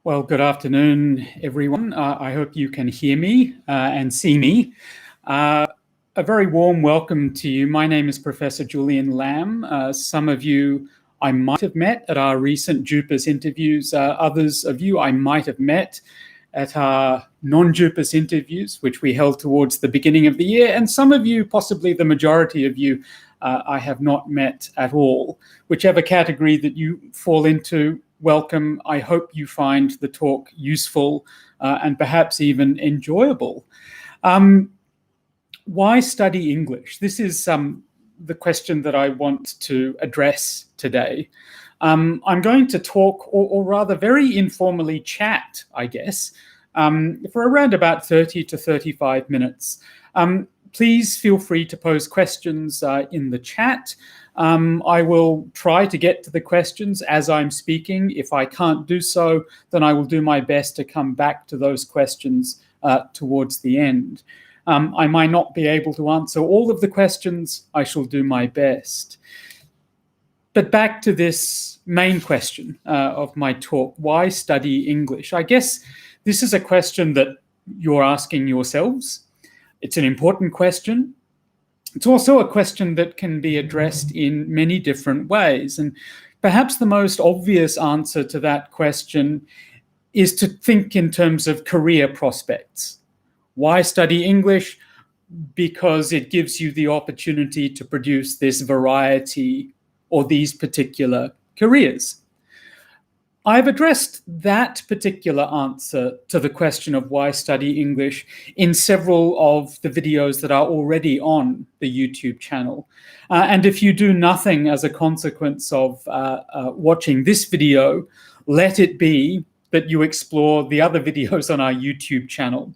Well, good afternoon, everyone. I hope you can hear me and see me. A very warm welcome to you. My name is Professor Julian Lamb. Some of you I might have met at our recent JUPAS interviews. Others of you I might have met at our non-JUPAS interviews, which we held towards the beginning of the year. And some of you, possibly the majority of you, I have not met at all. Whichever category that you fall into, welcome. I hope you find the talk useful and perhaps even enjoyable. Why study English? This is the question that I want to address today. I'm going to talk, or rather very informally chat, I guess, for around about 30 to 35 minutes. Please feel free to pose questions in the chat. I will try to get to the questions as I'm speaking. If I can't do so, then I will do my best to come back to those questions towards the end. I might not be able to answer all of the questions. I shall do my best. But back to this main question of my talk, why study English? I guess this is a question that you're asking yourselves. It's an important question. It's also a question that can be addressed in many different ways. And perhaps the most obvious answer to that question is to think in terms of career prospects. Why study English? Because it gives you the opportunity to produce this variety or these particular careers. I've addressed that particular answer to the question of why study English in several of the videos that are already on the YouTube channel. And if you do nothing as a consequence of watching this video, let it be that you explore the other videos on our YouTube channel.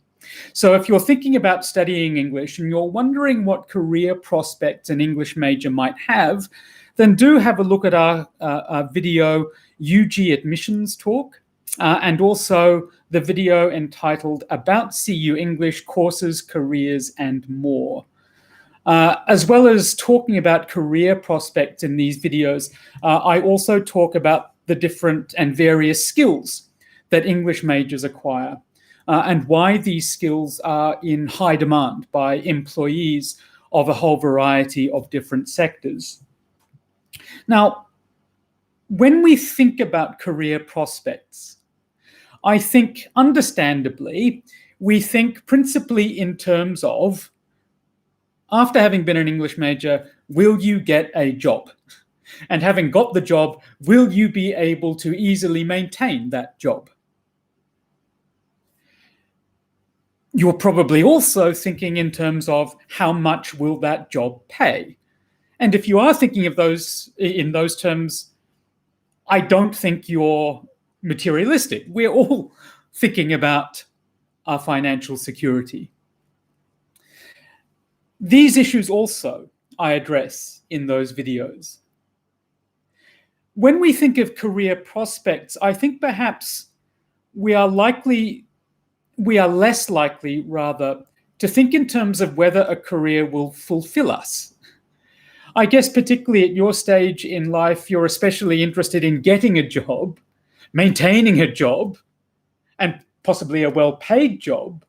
So if you're thinking about studying English and you're wondering what career prospects an English major might have, then do have a look at our video UG admissions talk and also the video entitled About CU English Courses, Careers and More. As well as talking about career prospects in these videos, I also talk about the different and various skills that English majors acquire and why these skills are in high demand by employees of a whole variety of different sectors. Now, when we think about career prospects, I think understandably, we think principally in terms of, after having been an English major, will you get a job? And having got the job, will you be able to easily maintain that job? You're probably also thinking in terms of how much will that job pay? And if you are thinking of those in those terms, I don't think you're materialistic. We're all thinking about our financial security. These issues also I address in those videos. When we think of career prospects, I think perhaps we are less likely, rather, to think in terms of whether a career will fulfill us. I guess particularly at your stage in life, you're especially interested in getting a job, maintaining a job, and possibly a well-paid job,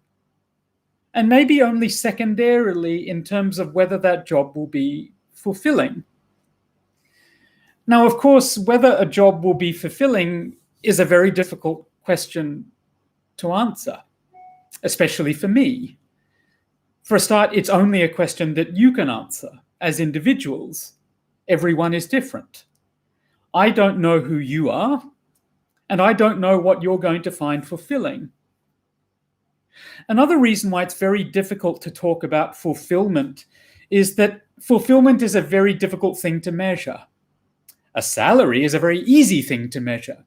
and maybe only secondarily in terms of whether that job will be fulfilling. Now, of course, whether a job will be fulfilling is a very difficult question to answer, especially for me. For a start, it's only a question that you can answer. As individuals, everyone is different. I don't know who you are, and I don't know what you're going to find fulfilling. Another reason why it's very difficult to talk about fulfillment is that fulfillment is a very difficult thing to measure. A salary is a very easy thing to measure.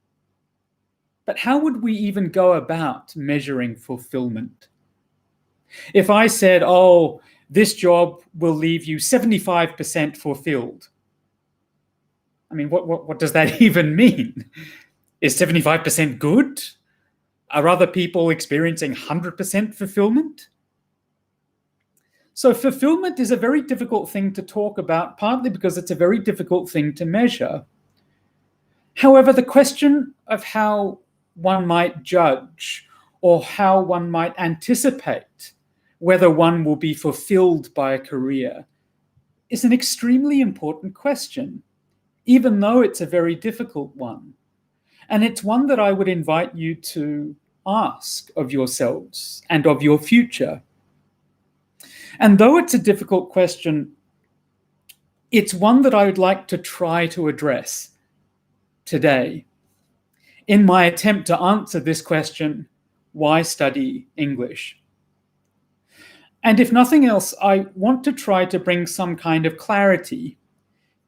But how would we even go about measuring fulfillment? If I said, oh, this job will leave you 75% fulfilled. I mean, what does that even mean? Is 75% good? Are other people experiencing 100% fulfillment? So fulfillment is a very difficult thing to talk about, partly because it's a very difficult thing to measure. However, the question of how one might judge or how one might anticipate whether one will be fulfilled by a career is an extremely important question, even though it's a very difficult one. And it's one that I would invite you to ask of yourselves and of your future. And though it's a difficult question, it's one that I would like to try to address today in my attempt to answer this question, why study English? And if nothing else, I want to try to bring some kind of clarity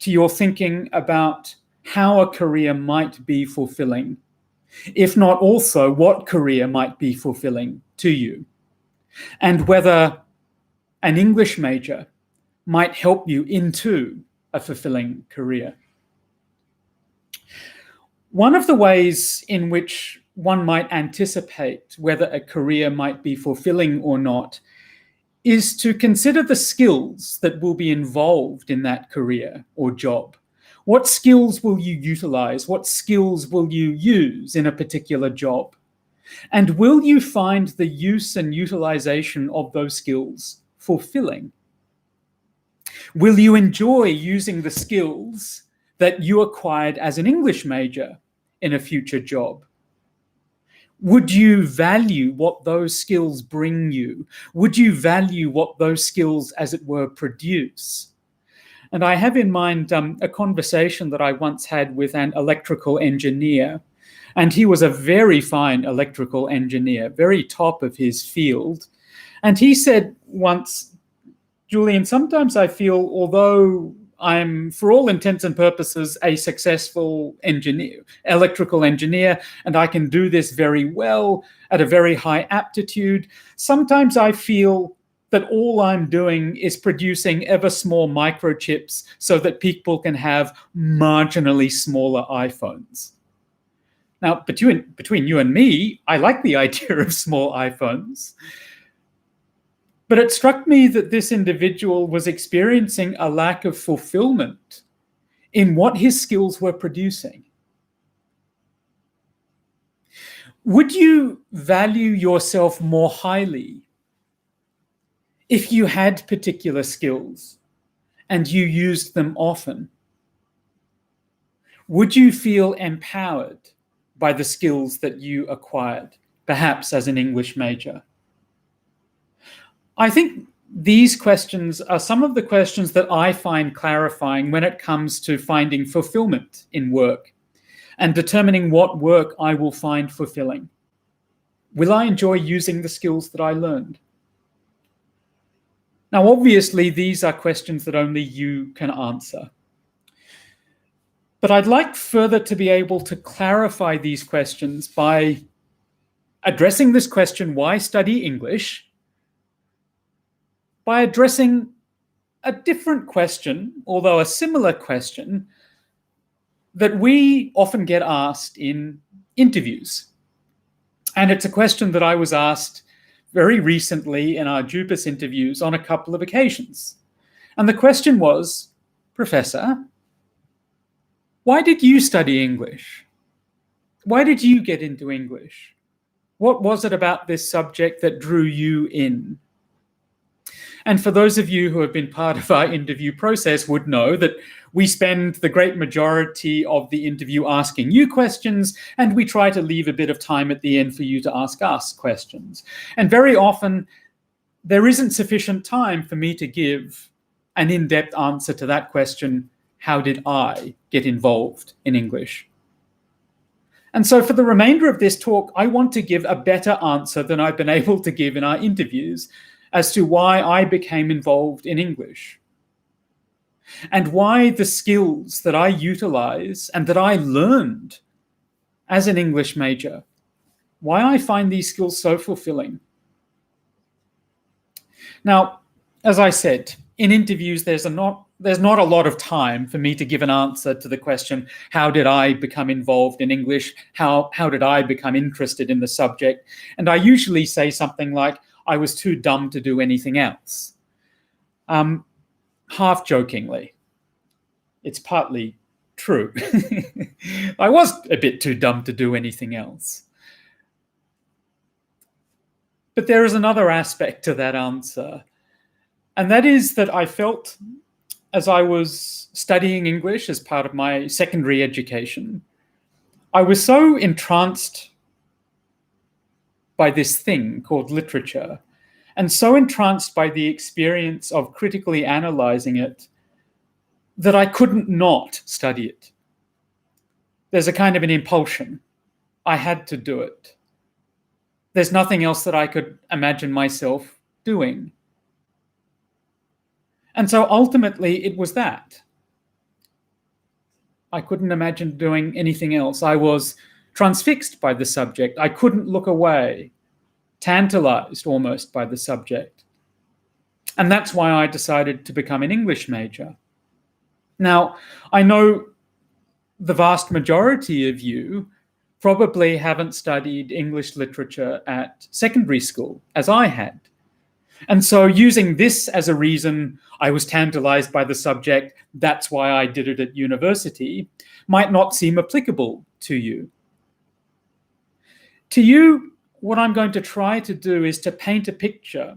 to your thinking about how a career might be fulfilling, if not also what career might be fulfilling to you, and whether an English major might help you into a fulfilling career. One of the ways in which one might anticipate whether a career might be fulfilling or not is to consider the skills that will be involved in that career or job. What skills will you utilize? What skills will you use in a particular job? And will you find the use and utilization of those skills fulfilling? Will you enjoy using the skills that you acquired as an English major in a future job? Would you value what those skills bring you? Would you value what those skills, as it were, produce? And I have in mind a conversation that I once had with an electrical engineer, and he was a very fine electrical engineer, very top of his field. And he said once, Julian, sometimes I feel, although I'm, for all intents and purposes, a successful engineer, electrical engineer, and I can do this very well at a very high aptitude, sometimes I feel that all I'm doing is producing ever small microchips so that people can have marginally smaller iPhones. Now, between you and me, I like the idea of small iPhones. But it struck me that this individual was experiencing a lack of fulfillment in what his skills were producing. Would you value yourself more highly if you had particular skills and you used them often? Would you feel empowered by the skills that you acquired, perhaps as an English major? I think these questions are some of the questions that I find clarifying when it comes to finding fulfillment in work and determining what work I will find fulfilling. Will I enjoy using the skills that I learned? Now, obviously, these are questions that only you can answer. But I'd like further to be able to clarify these questions by addressing this question, why study English, by addressing a different question, although a similar question, that we often get asked in interviews. And it's a question that I was asked very recently in our JUPAS interviews on a couple of occasions. And the question was, Professor, why did you study English? Why did you get into English? What was it about this subject that drew you in? And for those of you who have been part of our interview process would know that we spend the great majority of the interview asking you questions, and we try to leave a bit of time at the end for you to ask us questions. And very often, there isn't sufficient time for me to give an in-depth answer to that question, how did I get involved in English? And so for the remainder of this talk, I want to give a better answer than I've been able to give in our interviews as to why I became involved in English and why the skills that I utilize and that I learned as an English major, why I find these skills so fulfilling. Now, as I said, in interviews, there's not a lot of time for me to give an answer to the question, how did I become involved in English? How did I become interested in the subject? And I usually say something like, I was too dumb to do anything else. Half jokingly. It's partly true. I was a bit too dumb to do anything else. But there is another aspect to that answer, and that is that I felt, as I was studying English as part of my secondary education, I was so entranced by this thing called literature, and so entranced by the experience of critically analysing it, that I couldn't not study it. There's a kind of an impulsion. I had to do it. There's nothing else that I could imagine myself doing. And so ultimately it was that. I couldn't imagine doing anything else. I was transfixed by the subject. I couldn't look away, tantalized almost by the subject. And that's why I decided to become an English major. Now, I know the vast majority of you probably haven't studied English literature at secondary school, as I had. And so using this as a reason, I was tantalized by the subject, that's why I did it at university, might not seem applicable to you. To you, what I'm going to try to do is to paint a picture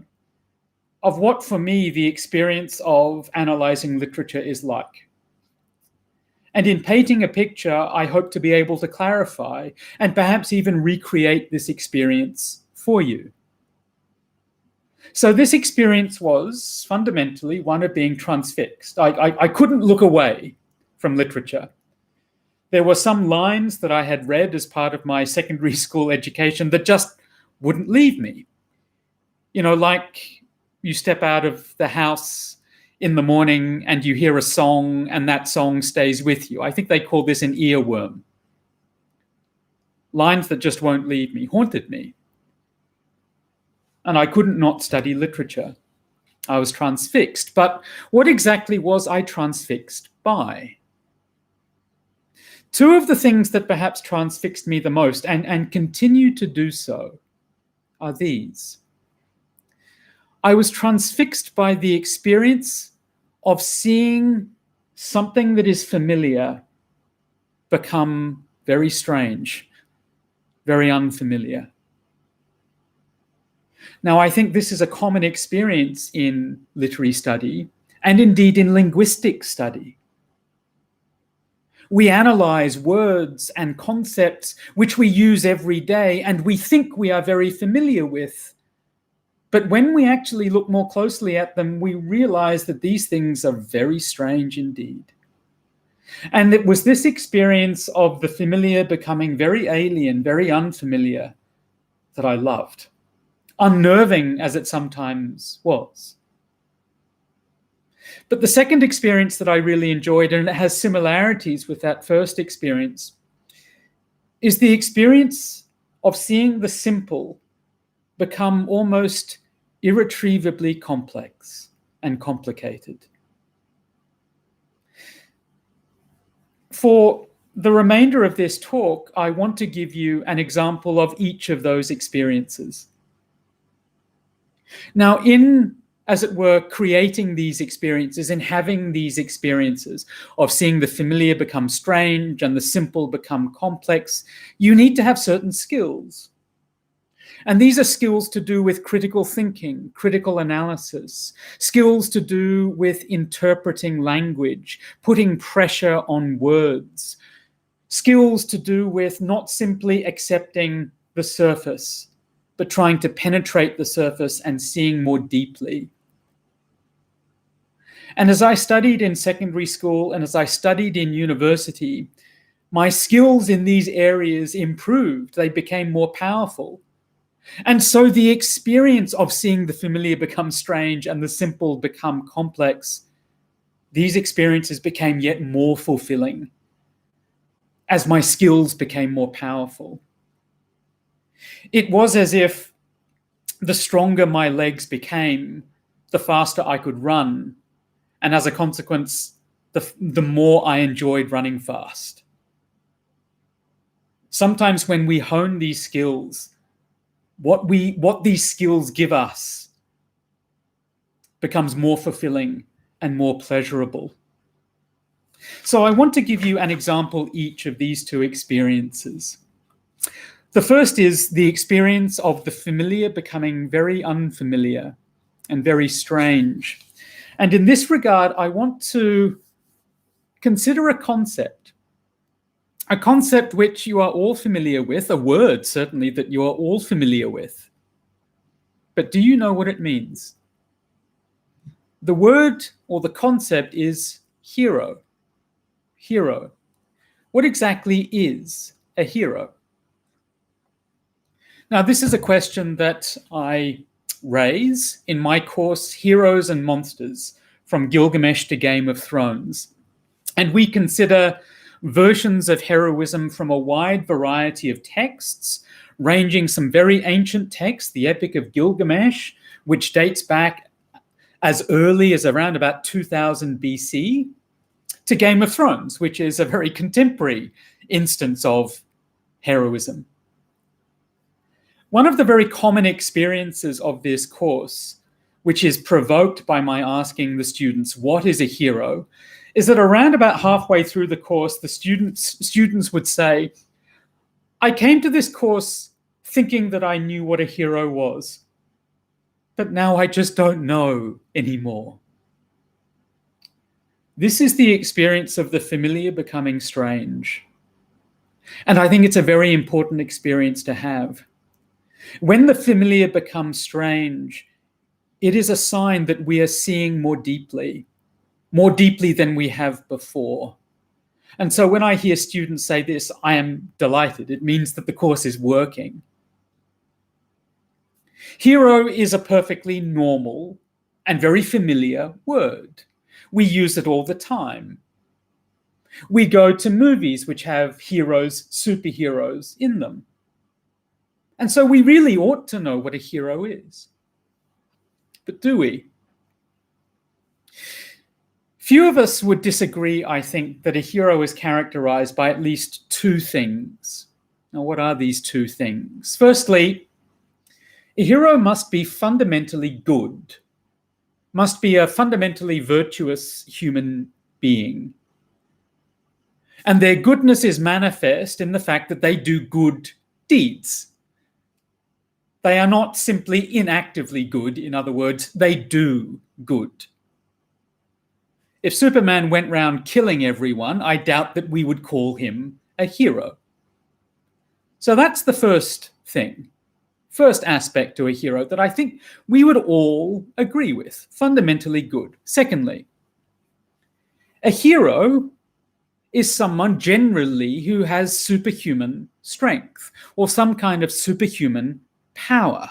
of what, for me, the experience of analysing literature is like. And in painting a picture, I hope to be able to clarify and perhaps even recreate this experience for you. So this experience was fundamentally one of being transfixed. I couldn't look away from literature. There were some lines that I had read as part of my secondary school education that just wouldn't leave me. You know, like you step out of the house in the morning and you hear a song and that song stays with you. I think they call this an earworm. Lines that just won't leave me, haunted me. And I couldn't not study literature. I was transfixed. But what exactly was I transfixed by? Two of the things that perhaps transfixed me the most and continue to do so are these. I was transfixed by the experience of seeing something that is familiar become very strange, very unfamiliar. Now, I think this is a common experience in literary study and indeed in linguistic study. We analyze words and concepts which we use every day and we think we are very familiar with. But when we actually look more closely at them, we realize that these things are very strange indeed. And it was this experience of the familiar becoming very alien, very unfamiliar, that I loved, unnerving as it sometimes was. But the second experience that I really enjoyed, and it has similarities with that first experience, is the experience of seeing the simple become almost irretrievably complex and complicated. For the remainder of this talk, I want to give you an example of each of those experiences. Now, in, as it were, creating these experiences and having these experiences of seeing the familiar become strange and the simple become complex, you need to have certain skills. And these are skills to do with critical thinking, critical analysis, skills to do with interpreting language, putting pressure on words, skills to do with not simply accepting the surface, but trying to penetrate the surface and seeing more deeply. And as I studied in secondary school and as I studied in university, my skills in these areas improved. They became more powerful. And so the experience of seeing the familiar become strange and the simple become complex, these experiences became yet more fulfilling as my skills became more powerful. It was as if the stronger my legs became, the faster I could run. And as a consequence, the more I enjoyed running fast. Sometimes when we hone these skills, what these skills give us becomes more fulfilling and more pleasurable. So I want to give you an example each of these two experiences. The first is the experience of the familiar becoming very unfamiliar and very strange. And in this regard, I want to consider a concept which you are all familiar with, a word certainly that you are all familiar with. But do you know what it means? The word or the concept is hero. Hero. What exactly is a hero? Now, this is a question that I raise in my course, Heroes and Monsters, from Gilgamesh to Game of Thrones. And we consider versions of heroism from a wide variety of texts, ranging some very ancient texts, the Epic of Gilgamesh, which dates back as early as around about 2000 BC, to Game of Thrones, which is a very contemporary instance of heroism. One of the very common experiences of this course, which is provoked by my asking the students, what is a hero, is that around about halfway through the course, the students would say, I came to this course thinking that I knew what a hero was, but now I just don't know anymore. This is the experience of the familiar becoming strange. And I think it's a very important experience to have. When the familiar becomes strange, it is a sign that we are seeing more deeply than we have before. And so when I hear students say this, I am delighted. It means that the course is working. Hero is a perfectly normal and very familiar word. We use it all the time. We go to movies which have heroes, superheroes in them. And so we really ought to know what a hero is. But do we? Few of us would disagree, I think, that a hero is characterized by at least two things. Now, what are these two things? Firstly, a hero must be fundamentally good, must be a fundamentally virtuous human being. And their goodness is manifest in the fact that they do good deeds. They are not simply inactively good. In other words, they do good. If Superman went round killing everyone, I doubt that we would call him a hero. So that's the first thing, first aspect to a hero that I think we would all agree with, fundamentally good. Secondly, a hero is someone generally who has superhuman strength or some kind of superhuman power.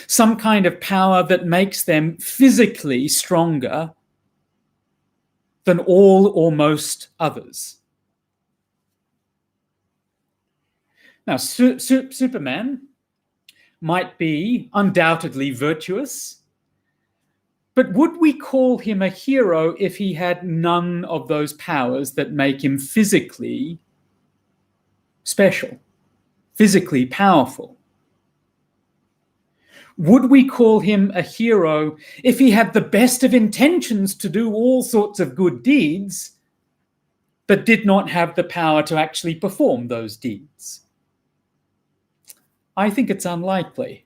Some kind of power that makes them physically stronger than all or most others. Now, Superman might be undoubtedly virtuous, but would we call him a hero if he had none of those powers that make him physically special, physically powerful? Would we call him a hero if he had the best of intentions to do all sorts of good deeds, but did not have the power to actually perform those deeds? I think it's unlikely.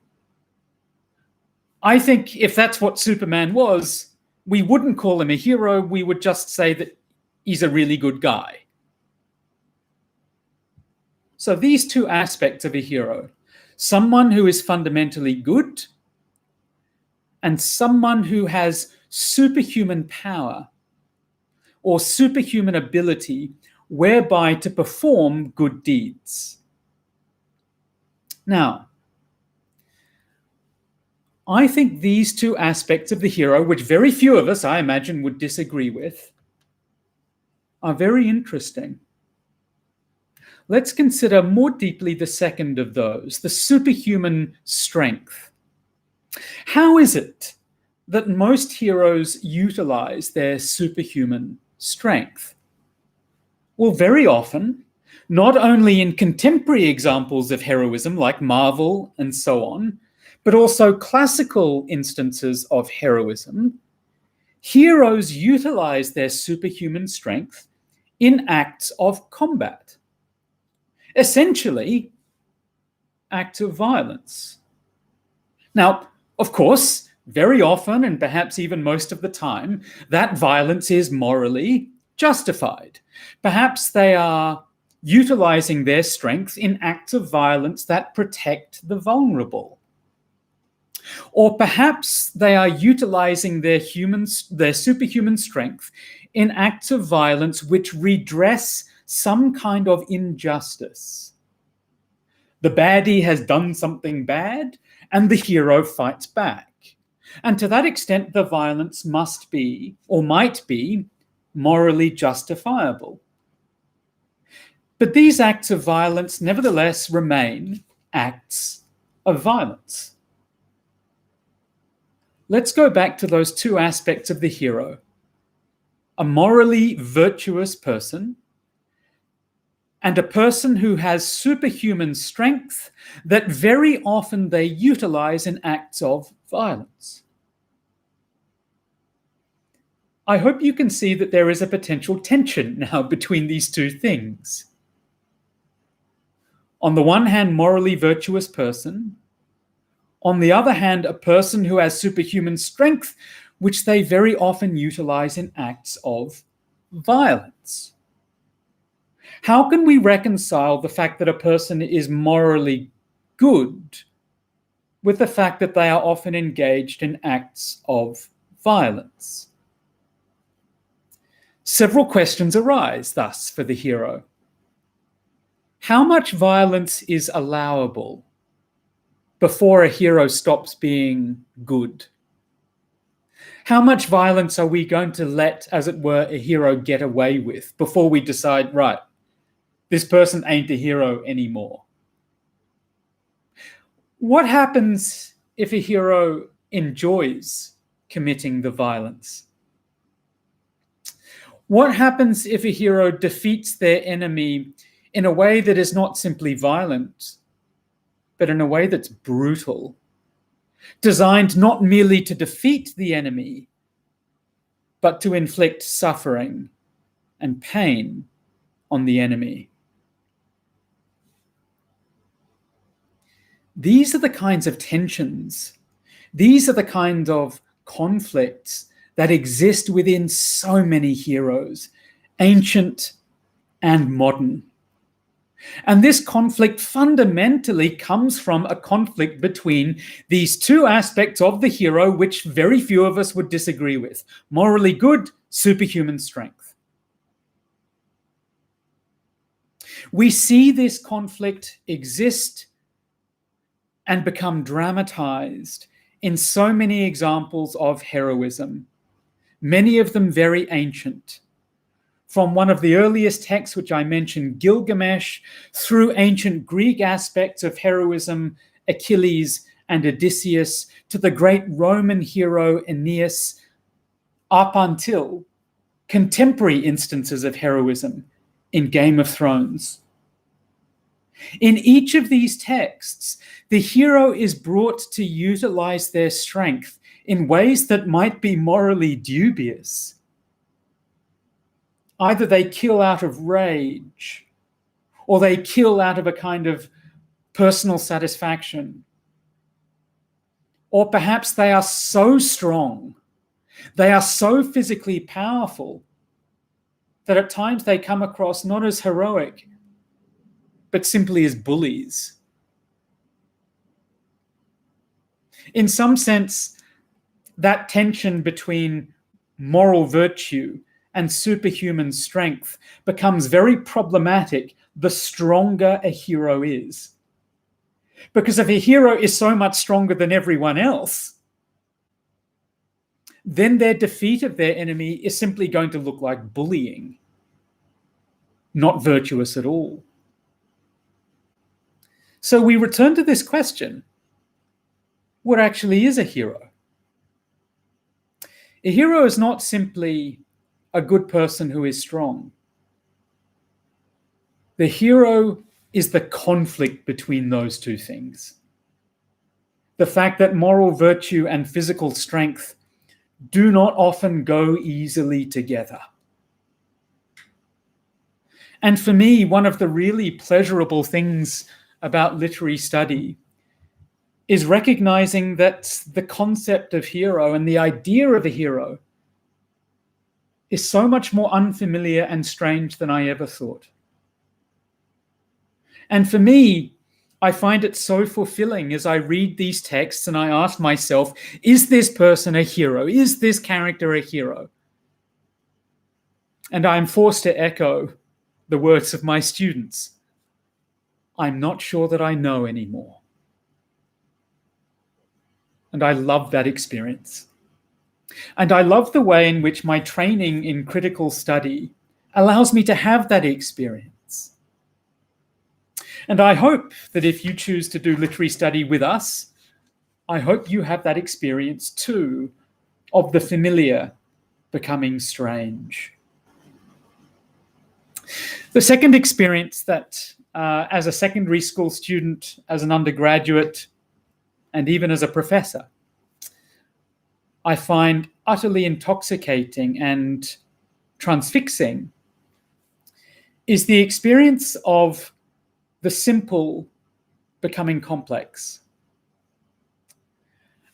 I think if that's what Superman was, we wouldn't call him a hero, we would just say that he's a really good guy. So these two aspects of a hero, someone who is fundamentally good and someone who has superhuman power or superhuman ability whereby to perform good deeds. Now, I think these two aspects of the hero, which very few of us, I imagine, would disagree with, are very interesting. Let's consider more deeply the second of those, the superhuman strength. How is it that most heroes utilize their superhuman strength? Well, very often, not only in contemporary examples of heroism like Marvel and so on, but also classical instances of heroism, heroes utilize their superhuman strength in acts of combat. essentially acts of violence. Now, of course, very often, and perhaps even most of the time, that violence is morally justified. Perhaps they are utilizing their strength in acts of violence that protect the vulnerable. Or perhaps they are utilizing their superhuman strength in acts of violence which redress some kind of injustice. The baddie has done something bad, and the hero fights back. And to that extent, the violence must be, or might be, morally justifiable. But these acts of violence nevertheless remain acts of violence. Let's go back to those two aspects of the hero: a morally virtuous person and a person who has superhuman strength that very often they utilize in acts of violence. I hope you can see that there is a potential tension now between these two things. On the one hand, morally virtuous person. On the other hand, a person who has superhuman strength, which they very often utilize in acts of violence. How can we reconcile the fact that a person is morally good with the fact that they are often engaged in acts of violence? Several questions arise thus for the hero. How much violence is allowable before a hero stops being good? How much violence are we going to let, as it were, a hero get away with before we decide, right, this person ain't a hero anymore? What happens if a hero enjoys committing the violence? What happens if a hero defeats their enemy in a way that is not simply violent, but in a way that's brutal, designed not merely to defeat the enemy, but to inflict suffering and pain on the enemy? These are the kinds of tensions, these are the kind of conflicts that exist within so many heroes, ancient and modern. And this conflict fundamentally comes from a conflict between these two aspects of the hero, which very few of us would disagree with: morally good, superhuman strength. We see this conflict exist and become dramatized in so many examples of heroism, many of them very ancient. From one of the earliest texts, which I mentioned, Gilgamesh, through ancient Greek aspects of heroism, Achilles and Odysseus, to the great Roman hero Aeneas, up until contemporary instances of heroism in Game of Thrones. In each of these texts, the hero is brought to utilize their strength in ways that might be morally dubious. Either they kill out of rage, or they kill out of a kind of personal satisfaction. Or perhaps they are so strong, they are so physically powerful, that at times they come across not as heroic, but simply as bullies. In some sense, that tension between moral virtue and superhuman strength becomes very problematic the stronger a hero is. Because if a hero is so much stronger than everyone else, then their defeat of their enemy is simply going to look like bullying, not virtuous at all. So we return to this question: what actually is a hero? A hero is not simply a good person who is strong. The hero is the conflict between those two things. The fact that moral virtue and physical strength do not often go easily together. And for me, one of the really pleasurable things about literary study is recognizing that the concept of hero and the idea of a hero is so much more unfamiliar and strange than I ever thought. And for me, I find it so fulfilling as I read these texts and I ask myself, is this person a hero? Is this character a hero? And I'm forced to echo the words of my students. I'm not sure that I know anymore. And I love that experience. And I love the way in which my training in critical study allows me to have that experience. And I hope that if you choose to do literary study with us, I hope you have that experience too, of the familiar becoming strange. The second experience that, as a secondary school student, as an undergraduate, and even as a professor, I find utterly intoxicating and transfixing is the experience of the simple becoming complex.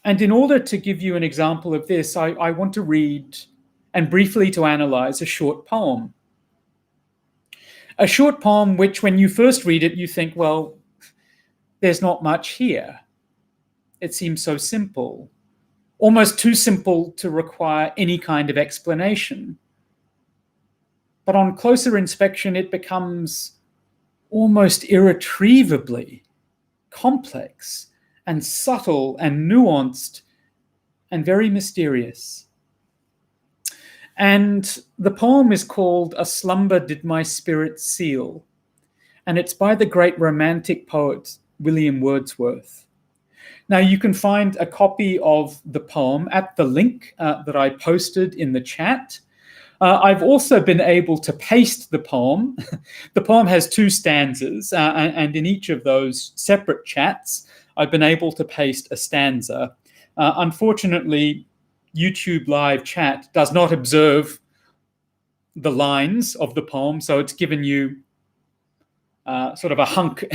And in order to give you an example of this, I want to read and briefly to analyze a short poem. A short poem which, when you first read it, you think, well, there's not much here. It seems so simple, almost too simple to require any kind of explanation. But on closer inspection, it becomes almost irretrievably complex and subtle and nuanced and very mysterious. And the poem is called "A Slumber Did My Spirit Seal," and it's by the great romantic poet William Wordsworth. Now, you can find a copy of the poem at the link that I posted in the chat. I've also been able to paste the poem. The poem has 2 stanzas, and in each of those separate chats, I've been able to paste a stanza. Unfortunately, YouTube live chat does not observe the lines of the poem, so it's given you sort of a hunk,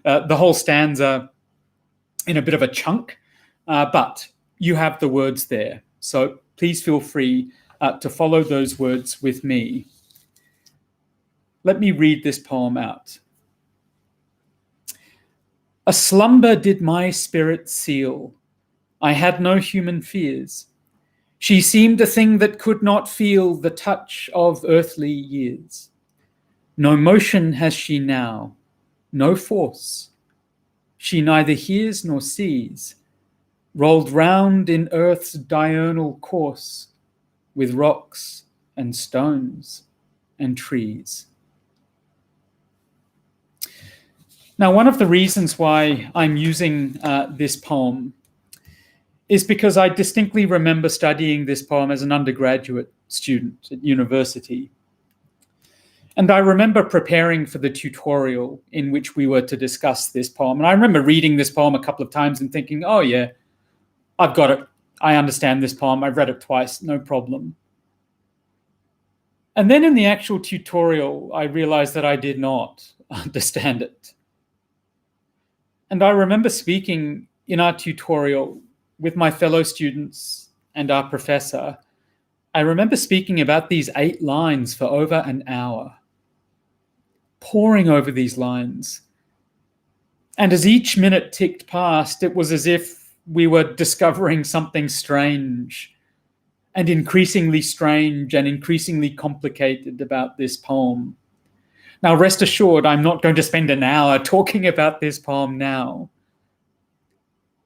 the whole stanza in a bit of a chunk, but you have the words there. So please feel free to follow those words with me. Let me read this poem out. A slumber did my spirit seal. I had no human fears. She seemed a thing that could not feel the touch of earthly years. No motion has she now, no force. She neither hears nor sees, rolled round in earth's diurnal course, with rocks and stones and trees. Now, one of the reasons why I'm using this poem is because I distinctly remember studying this poem as an undergraduate student at university. And I remember preparing for the tutorial in which we were to discuss this poem. And I remember reading this poem a couple of times and thinking, oh yeah, I've got it. I understand this poem. I've read it twice, no problem. And then in the actual tutorial, I realized that I did not understand it. And I remember speaking in our tutorial with my fellow students and our professor. I remember speaking about these 8 lines for over an hour, poring over these lines. And as each minute ticked past, it was as if we were discovering something strange and increasingly complicated about this poem. Now, rest assured, I'm not going to spend an hour talking about this poem now.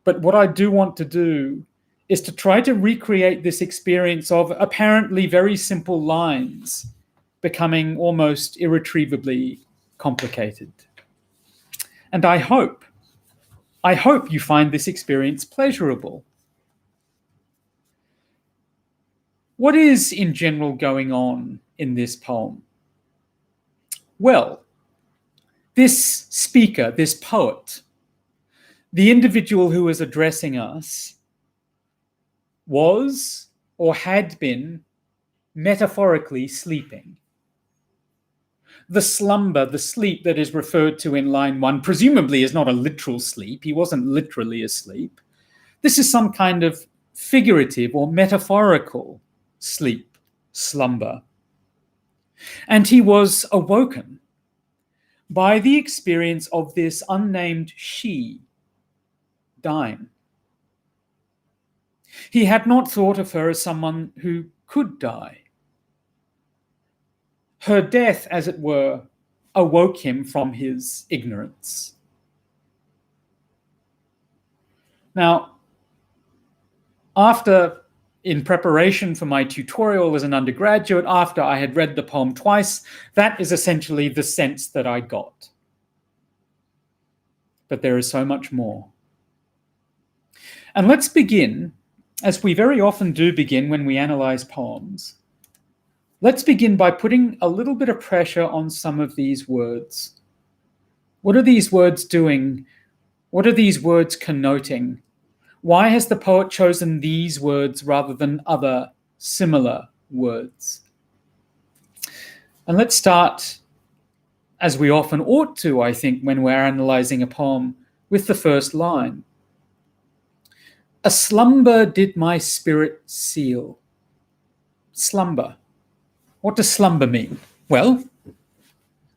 But what I do want to do is to try to recreate this experience of apparently very simple lines becoming almost irretrievably complicated. And I hope you find this experience pleasurable. What is in general going on in this poem? Well, this speaker, this poet, the individual who is addressing us, was or had been metaphorically sleeping. The slumber, the sleep that is referred to in line 1, presumably is not a literal sleep. He wasn't literally asleep. This is some kind of figurative or metaphorical sleep, slumber. And he was awoken by the experience of this unnamed she dying. He had not thought of her as someone who could die. Her death, as it were, awoke him from his ignorance. Now, in preparation for my tutorial as an undergraduate, after I had read the poem twice, that is essentially the sense that I got. But there is so much more. And let's begin, as we very often do begin when we analyze poems. Let's begin by putting a little bit of pressure on some of these words. What are these words doing? What are these words connoting? Why has the poet chosen these words rather than other similar words? And let's start, as we often ought to, I think, when we're analyzing a poem, with the first line. A slumber did my spirit seal. Slumber. What does slumber mean? Well,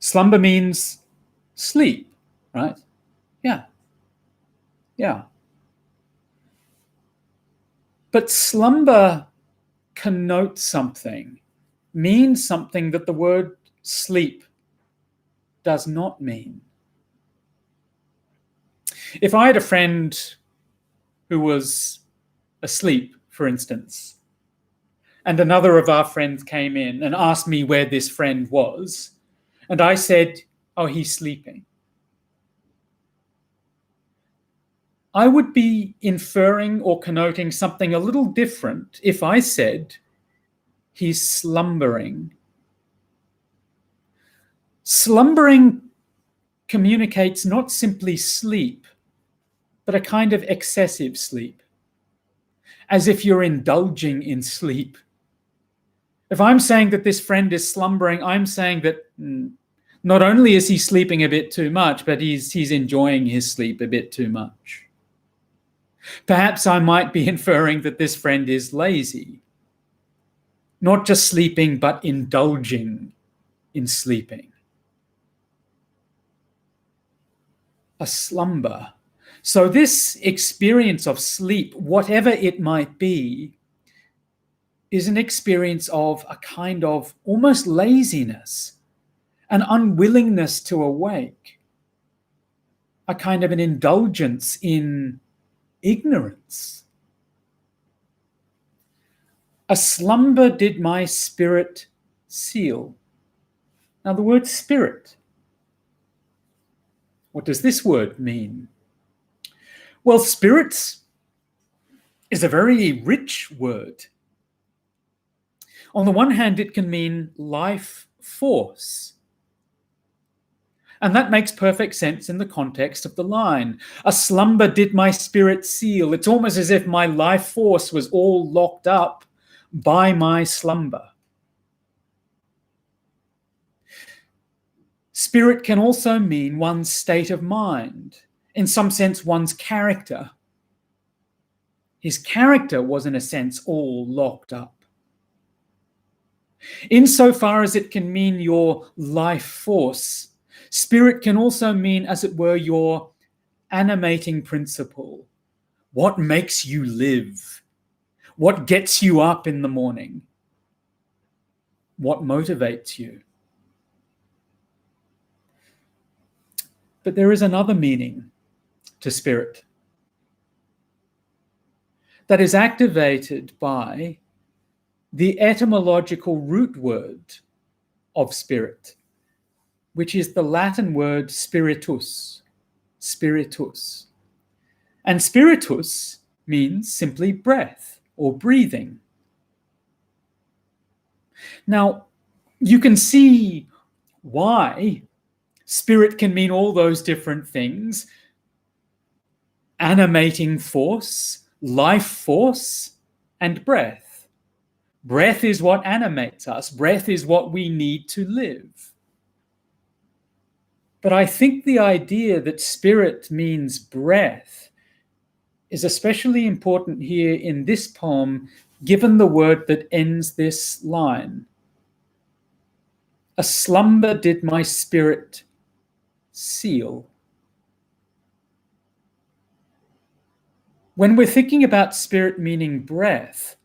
slumber means sleep, right? Yeah. But slumber connotes something, means something that the word sleep does not mean. If I had a friend who was asleep, for instance, and another of our friends came in and asked me where this friend was, and I said, oh, he's sleeping, I would be inferring or connoting something a little different if I said he's slumbering. Slumbering communicates not simply sleep, but a kind of excessive sleep, as if you're indulging in sleep. If I'm saying that this friend is slumbering, I'm saying that not only is he sleeping a bit too much, but he's enjoying his sleep a bit too much. Perhaps I might be inferring that this friend is lazy, not just sleeping, but indulging in sleeping. A slumber. So this experience of sleep, whatever it might be, is an experience of a kind of almost laziness, an unwillingness to awake, a kind of an indulgence in ignorance. A slumber did my spirit seal. Now the word spirit, what does this word mean? Well, spirits is a very rich word. On the one hand, it can mean life force. And that makes perfect sense in the context of the line. A slumber did my spirit seal. It's almost as if my life force was all locked up by my slumber. Spirit can also mean one's state of mind, in some sense one's character. His character was, in a sense, all locked up. Insofar as it can mean your life force, spirit can also mean, as it were, your animating principle. What makes you live? What gets you up in the morning? What motivates you? But there is another meaning to spirit that is activated by the etymological root word of spirit, which is the Latin word spiritus, spiritus. And spiritus means simply breath or breathing. Now, you can see why spirit can mean all those different things: animating force, life force, and breath. Breath is what animates us. Breath is what we need to live. But I think the idea that spirit means breath is especially important here in this poem, given the word that ends this line. A slumber did my spirit seal. When we're thinking about spirit meaning breath,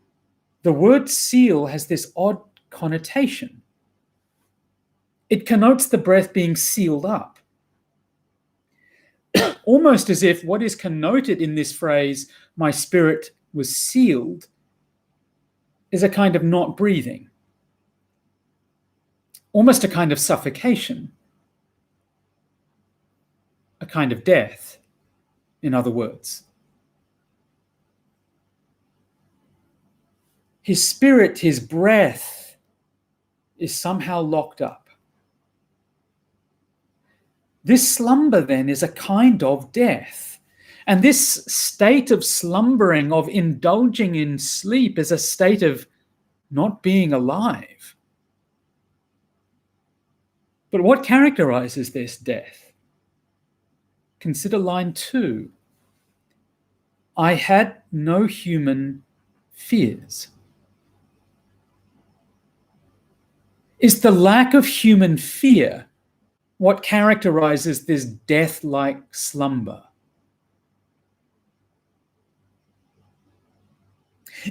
the word seal has this odd connotation. It connotes the breath being sealed up. Almost as if what is connoted in this phrase, my spirit was sealed, is a kind of not breathing. Almost a kind of suffocation. A kind of death, in other words. His spirit, his breath, is somehow locked up. This slumber, then, is a kind of death. And this state of slumbering, of indulging in sleep, is a state of not being alive. But what characterizes this death? Consider line 2. I had no human fears. Is the lack of human fear what characterizes this death-like slumber?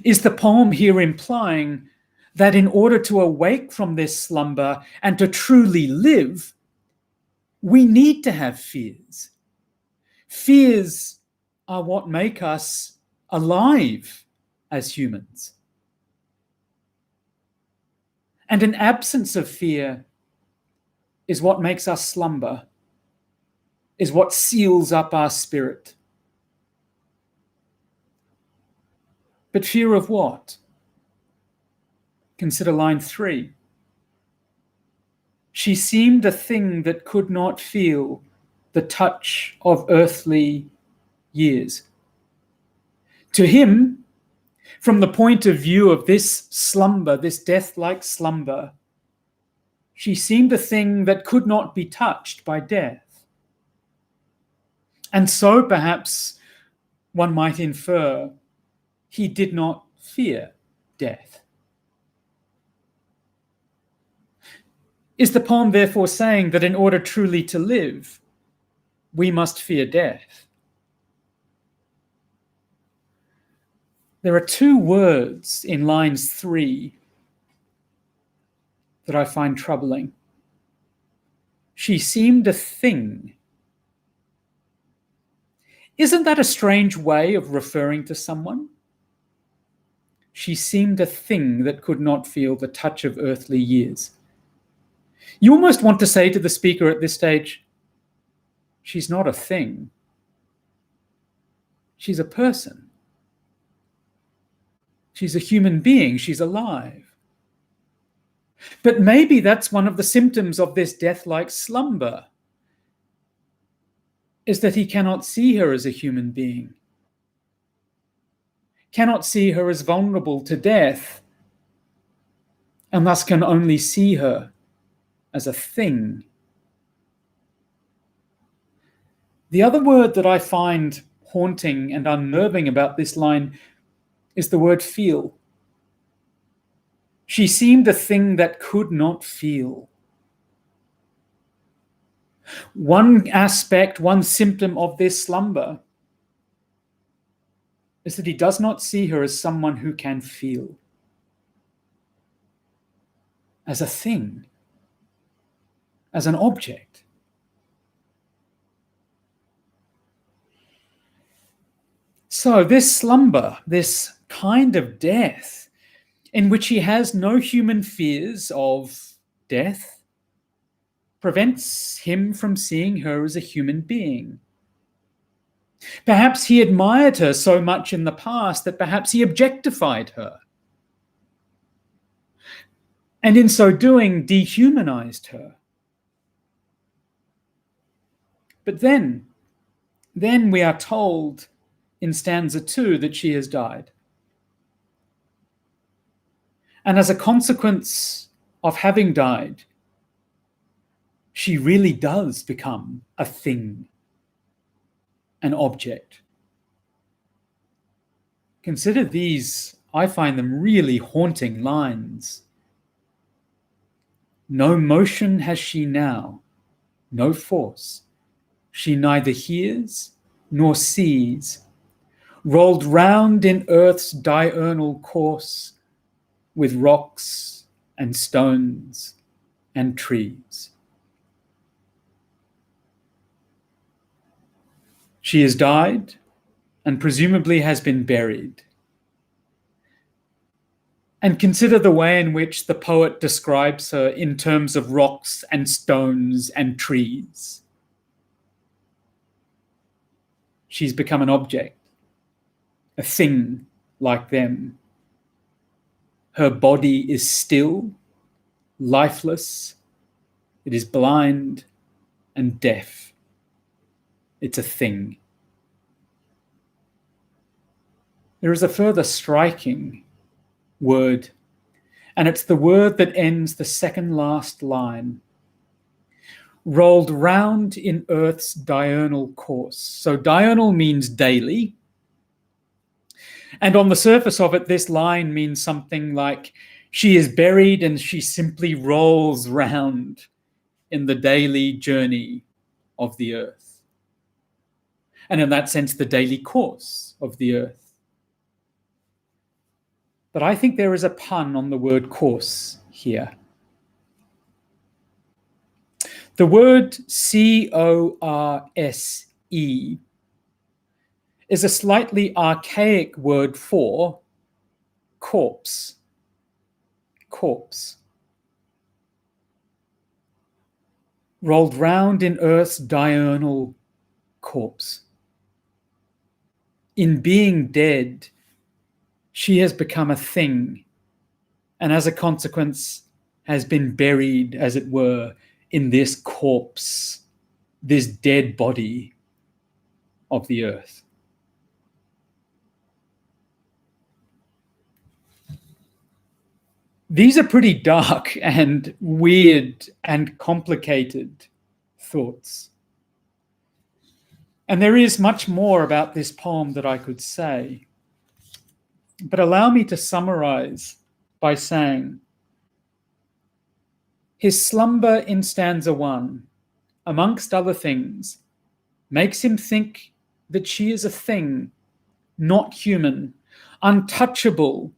Is the poem here implying that in order to awake from this slumber and to truly live, we need to have fears? Fears are what make us alive as humans. And an absence of fear is what makes us slumber, is what seals up our spirit. But fear of what? Consider line 3. She seemed a thing that could not feel the touch of earthly years. To him, from the point of view of this slumber, this death-like slumber, she seemed a thing that could not be touched by death. And so perhaps one might infer he did not fear death. Is the poem therefore saying that in order truly to live, we must fear death? There are 2 words in lines 3 that I find troubling. She seemed a thing. Isn't that a strange way of referring to someone? She seemed a thing that could not feel the touch of earthly years. You almost want to say to the speaker at this stage, she's not a thing. She's a person. She's a human being. She's alive. But maybe that's one of the symptoms of this death-like slumber, is that he cannot see her as a human being, cannot see her as vulnerable to death, and thus can only see her as a thing. The other word that I find haunting and unnerving about this line is the word feel. She seemed a thing that could not feel. One aspect, one symptom of this slumber is that he does not see her as someone who can feel, as a thing, as an object. So this slumber, this kind of death, in which he has no human fears of death, prevents him from seeing her as a human being. Perhaps he admired her so much in the past that perhaps he objectified her, and in so doing dehumanized her. But then we are told in stanza 2 that she has died. And as a consequence of having died, she really does become a thing, an object. Consider these, I find them really haunting lines. No motion has she now, no force. She neither hears nor sees, rolled round in earth's diurnal course, with rocks and stones and trees. She has died and presumably has been buried. And consider the way in which the poet describes her in terms of rocks and stones and trees. She's become an object, a thing like them. Her body is still, lifeless. It is blind and deaf. It's a thing. There is a further striking word, and it's the word that ends the second last line. Rolled round in earth's diurnal course. So diurnal means daily. And on the surface of it, this line means something like she is buried and she simply rolls round in the daily journey of the earth. And in that sense, the daily course of the earth. But I think there is a pun on the word course here. The word C-O-R-S-E is a slightly archaic word for corpse. Corpse. Rolled round in earth's diurnal corpse. In being dead, she has become a thing, and as a consequence has been buried, as it were, in this corpse, this dead body of the earth. These are pretty dark and weird and complicated thoughts. And there is much more about this poem that I could say. But allow me to summarize by saying, his slumber in stanza 1, amongst other things, makes him think that she is a thing, not human, untouchable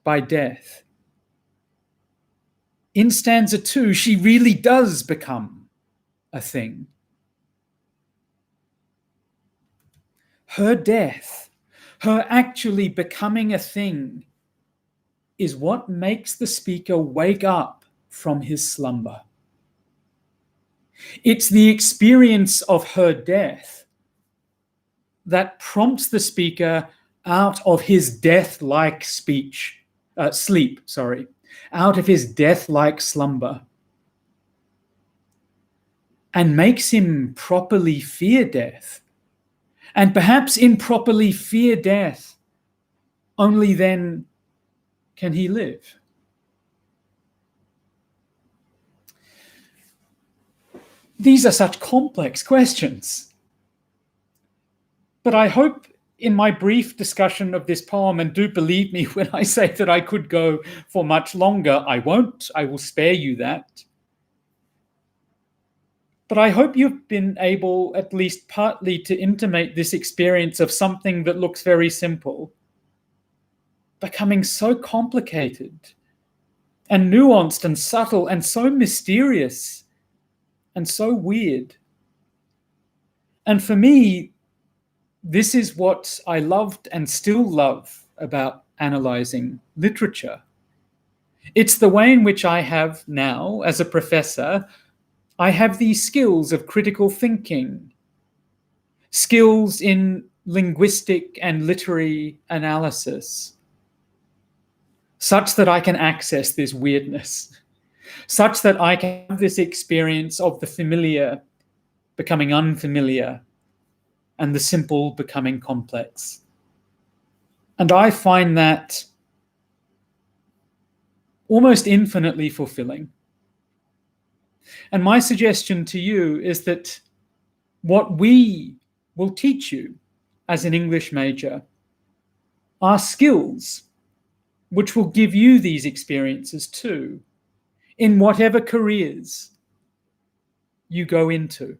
by death. In stanza 2, she really does become a thing. Her death, her actually becoming a thing, is what makes the speaker wake up from his slumber. It's the experience of her death that prompts the speaker out of his death-like sleep, out of his death-like slumber, and makes him properly fear death. And perhaps improperly fear death, only then can he live. These are such complex questions. But I hope in my brief discussion of this poem, and do believe me when I say that I could go for much longer, I won't, I will spare you that. But I hope you've been able, at least partly, to intimate this experience of something that looks very simple, becoming so complicated and nuanced and subtle and so mysterious and so weird. And for me, this is what I loved and still love about analyzing literature. It's the way in which I have now, as a professor, I have these skills of critical thinking, skills in linguistic and literary analysis, such that I can access this weirdness, such that I can have this experience of the familiar becoming unfamiliar and the simple becoming complex. And I find that almost infinitely fulfilling. And my suggestion to you is that what we will teach you as an English major are skills which will give you these experiences too, in whatever careers you go into.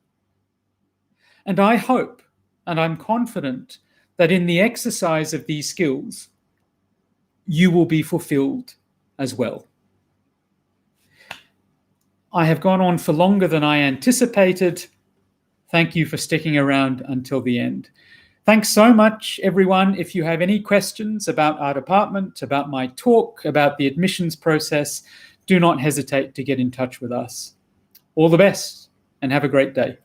And I hope, and I'm confident, that in the exercise of these skills, you will be fulfilled as well. I have gone on for longer than I anticipated. Thank you for sticking around until the end. Thanks so much, everyone. If you have any questions about our department, about my talk, about the admissions process, do not hesitate to get in touch with us. All the best and have a great day.